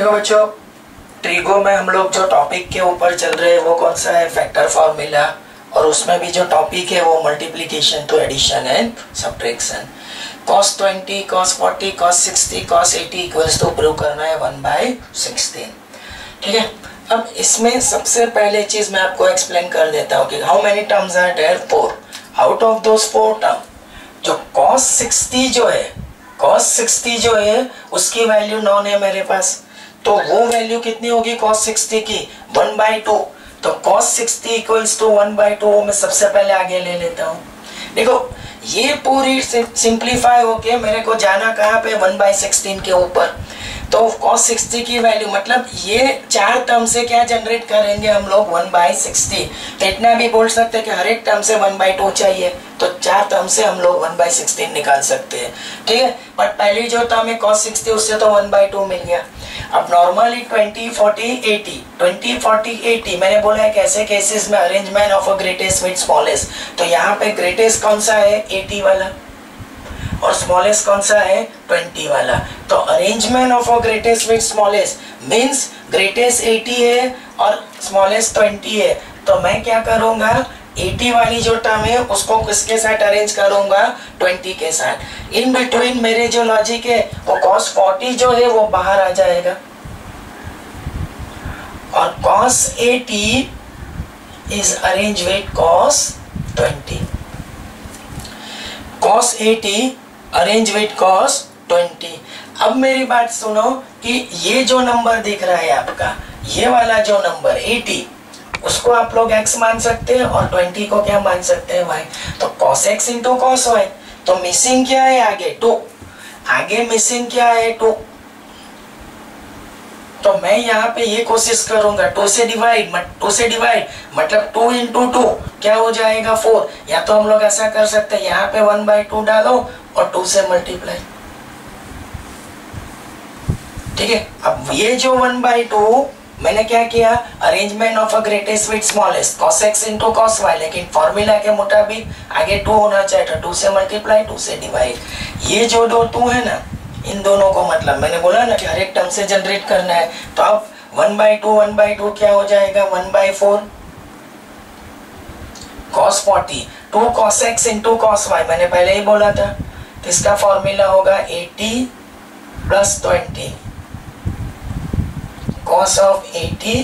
देखो बच्चों, ट्रिगो में हम लोग जो टॉपिक के ऊपर चल रहे हैं वो कौन सा है, फैक्टर फॉर्मूला। और उसमें भी जो टॉपिक है वो multiplication to addition and subtraction. cos 20, cos 40, cos 60, cos 80 equals to prove करना है 1/16। ठीक है, अब इसमें सबसे पहले चीज मैं आपको एक्सप्लेन कर देता हूँ कि how many terms are there, 4। Out of those 4 term जो cos 60 जो है उसकी वैल्यू नॉन है मेरे पास, तो वो वैल्यू कितनी होगी cos 60 की, 1/2। तो cos 60 इक्वल्स टू 1/2 मैं सबसे पहले आगे ले लेता हूँ। देखो ये पूरी सिंप्लीफाई होके मेरे को जाना कहाँ पे, 1/16 के ऊपर। तो cos 60 की वैल्यू मतलब ये 4 टर्म से क्या जनरेट करेंगे हम लोग, 1/60। तो इतना भी बोल सकते हैं कि हर एक टर्म से 1/2 चाहिए, तो 4 टर्म से हम लोग 1/16 निकाल सकते हैं। ठीक है, बट पहली जो टर्म है cos 60 उससे तो 1/2 मिल गया। अब नॉर्मली 20, 40, 80 मैंने बोला है कैसे केसेस में arrangement of a greatest with smallest. तो यहाँ पे ग्रेटेस्ट कौन सा है, 80 वाला, और स्मॉलेस्ट कौन सा है, 20 वाला। तो arrangement of a greatest with smallest means greatest 80 है और स्मॉलेस्ट 20 है। तो मैं क्या करूंगा, 80 वाली जो टर्म है उसको किसके साथ अरेंज करूंगा, 20 के साथ। इन बिटवीन मेरे जो लॉजिक है वो cos 40 जो है वो बाहर आ जाएगा, और cos 80 is arrange with cos 20। cos 80 arrange with cos 20। अब मेरी बात सुनो कि ये जो नंबर दिख रहा है आपका, ये वाला जो नंबर 80, उसको आप लोग x मान सकते हैं और 20 को क्या मान सकते हैं, y। तो cos x into cos y। तो मिसिंग क्या है आगे, 2। आगे मिसिंग क्या है, 2। तो मैं यहाँ पे ये कोशिश करूंगा 2 से डिवाइड मतलब 2 इंटू 2 क्या हो जाएगा, 4। या तो हम लोग ऐसा कर सकते हैं, यहाँ पे 1/2 डालो और 2 से मल्टीप्लाई। ठीक है, अब ये जो 1/2 मैंने क्या किया, arrangement of a greatest with smallest, cos x into cos y, लेकिन फॉर्मूला के मुताबिक आगे 2 होना चाहिए, तो 2 से मल्टीप्लाई, 2 से डिवाइड। ये जो दो 2 है ना, इन दोनों को मतलब मैंने बोला ना कि हर एक टर्म से जनरेट करना है। तो अब 1/2 क्या हो जाएगा, 1/4 cos 40, 2 cos x into cos y मैंने पहले ही बोला था। तो इसका फॉर्मूला होगा 80 + 20 cos of 80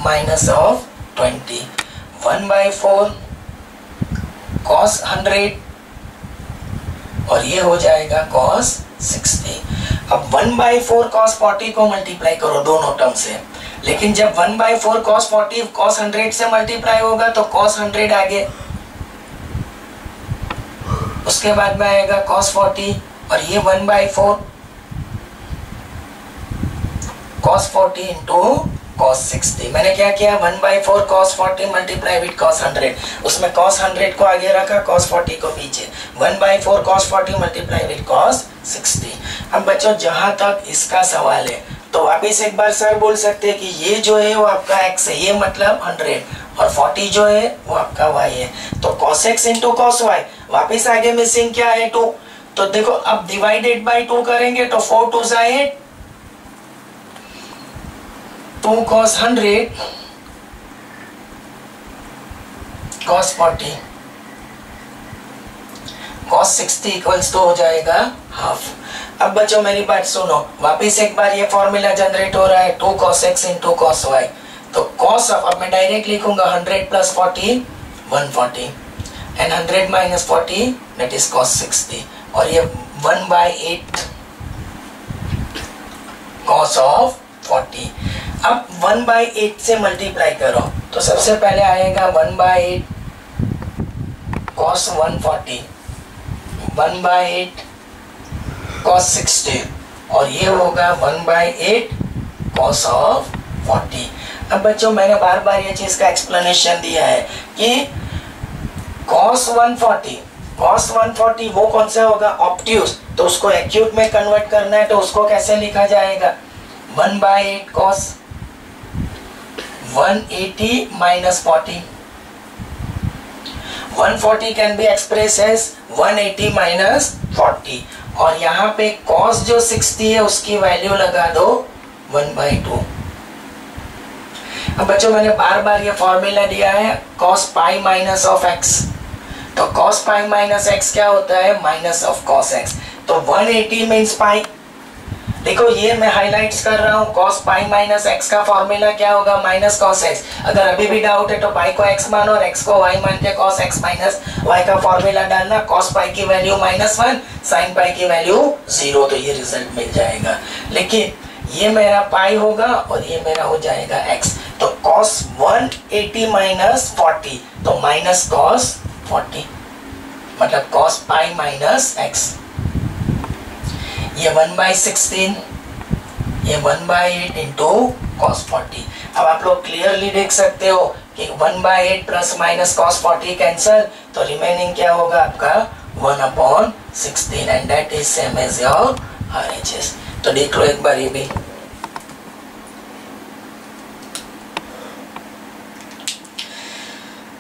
minus of 20, 1/4 cos 100 और ये हो जाएगा cos 60। अब 1/4 cos 40 को मल्टीप्लाई करो दोनों टर्म से, लेकिन जब 1/4 cos 40 cos 100 से मल्टीप्लाई होगा तो cos 100 आगे, उसके बाद में आएगा cos 40 और ये 1/4 cos 40 इंटू cos 60। मैंने क्या किया, 1/4 cos 40 मल्टीप्लाई विद cos 100, उसमें cos 100 को आगे रखा, cos 40 को पीछे, 1/4 cos 40 मल्टीप्लाई विद cos 60। अब बच्चों जहां तक इसका सवाल है तो वापिस एक बार सर बोल सकते हैं कि ये जो है वो आपका x है, ये मतलब 100, और 40 जो है वो आपका y है। तो cos x into cos y, वापिस आगे मिसिंग क्या है, 2। तो देखो अब डिवाइडेड बाई 2 करेंगे तो 4 2 8, 2 cos 100 cos 40 cos 60 equals to हो जाएगा हाफ। अब बच्चों मेरी बात सुनो, वापिस एक बार ये फॉर्मूला जनरेट हो रहा है 2 cos x into cos y। तो cos ऑफ, अब मैं डायरेक्ट लिखूंगा 100 + 40 140 एंड 100 - 40 दैट इज cos 60, और ये 1/8 cos ऑफ 40। अब 1/8 से मल्टीप्लाई करो तो सबसे पहले आएगा 1/8 cos 140, 1/8 cos 60, और ये होगा 1/8 cos ऑफ 40। अब बच्चों मैंने बार बार ये चीज का एक्सप्लेनेशन दिया है कि cos 140 वो कौन सा होगा, ऑब्ट्यूज। तो उसको एक्यूट में कन्वर्ट करना है तो उसको कैसे लिखा जाएगा, 1/8 cos 180 - 40, 140 can be express as 180 - 40, और यहाँ पे cos जो 60 है उसकी वैल्यू लगा दो 1/2। अब बच्चों मैंने बार बार ये फॉर्मूला दिया है cos pi minus of x, तो cos पाई माइनस x क्या होता है? Minus of cos x। तो 180 मीन्स पाई। देखो ये मैं हाइलाइट्स कर रहा हूँ, cos पाई माइनस x का फॉर्मूला क्या होगा? Minus cos x। अगर अभी भी डाउट है तो पाई को x मानो और x को y मान के cos x माइनस y का फॉर्मूला डालना। cos पाई की वैल्यू -1, sin पाई की वैल्यू 0, तो ये रिजल्ट मिल जाएगा। लेकिन ये मेरा पाई होगा और ये मेरा हो जाएगा x। तो cos 180 माइनस 40, तो माइनस cos 40, मतलब cos पाई माइनस x। ये 1/16, ये 1/8 इंटू cos 40। अब आप लोग क्लियरली देख सकते हो कि 1/8 प्लस माइनस cos 40 कैंसल, तो रिमेनिंग क्या होगा आपका? 1/16, and that is same as your RHS। तो देख लो एक बार ये भी।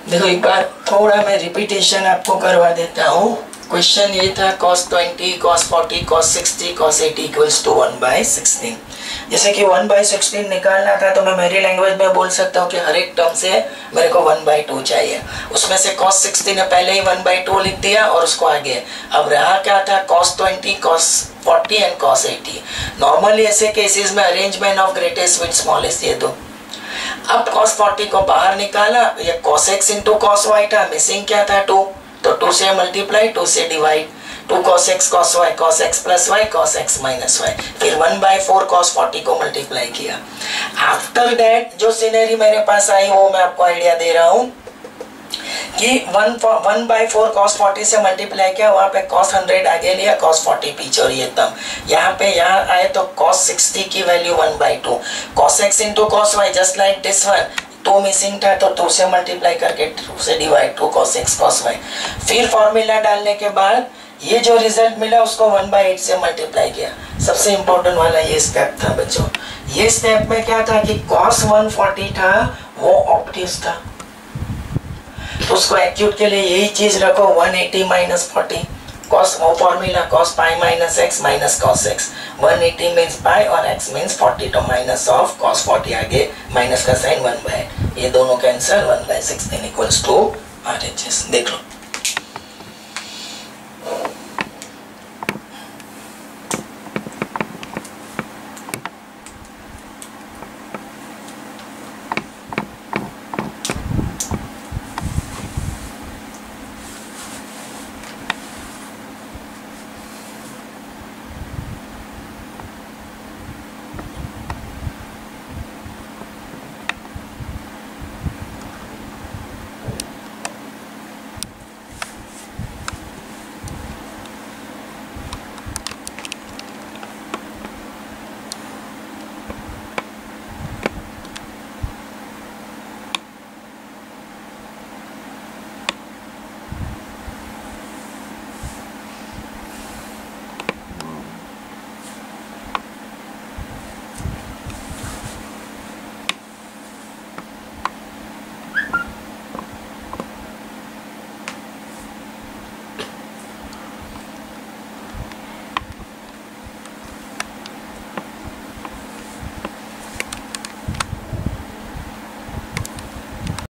देखो एक बार थोड़ा मैं रिपीटेशन आपको करवा देता हूँ। क्वेश्चन ये था cos 20, cos 40, cos 60, cos 80 equals to 1/16। जैसे कि 1/16 निकालना था तो मैं मेरी लैंग्वेज में बोल सकता हूँ कि हर एक टर्म से मेरे को 1/2 चाहिए। उसमें से cos 60 ने पहले ही 1/2 लिख दिया और उसको आगे। अब रहा क्या था? cos 20, cos 40 and cos 80। Normally ऐसे केसेस में arrangement of greatest with smallest ये दो। अब cos 40 को बाहर निकाला, ये cos x into cos y था, मिसिंग क्या था? 2, तो 2 से मल्टीप्लाई, 2 से divide, 2 cos x cos y, cos x plus y, cos x minus y, फिर 1/4 cos 40 को मल्टीप्लाई किया। आफ्टर दैट जो सीनरी मेरे पास आई वो मैं आपको आइडिया दे रहा हूँ कि 1/4 cos 40 से मल्टीप्लाई किया, वहाँ पे cos 100 आगे लिया, cos 40 पीछे, और ये तब यहाँ आए तो cos 60 की value 1/2, cos x into cos y just like this one. 2 missing था तो 2 से मल्टीप्लाई करके 2 से divide, 2 cos x cos y। फिर फॉर्मूला डालने के बाद ये जो रिजल्ट मिला उसको 1/8 से मल्टीप्लाई किया। सबसे इंपॉर्टेंट वाला ये स्टेप था बच्चों। ये स्टेप में क्या था कि cos 140 था वो ऑब्ट्यूज था, तो उसको एक्यूट के लिए यही चीज रखो 180 माइनस 40, cos वो formula cos pi minus x minus cos x। 180 means पाई और x मीन्स 40, तो माइनस ऑफ cos 40 आगे माइनस का साइन 1/8, ये दोनों कैंसिल, 1/16 इक्वल्स टू RHS। देख लो।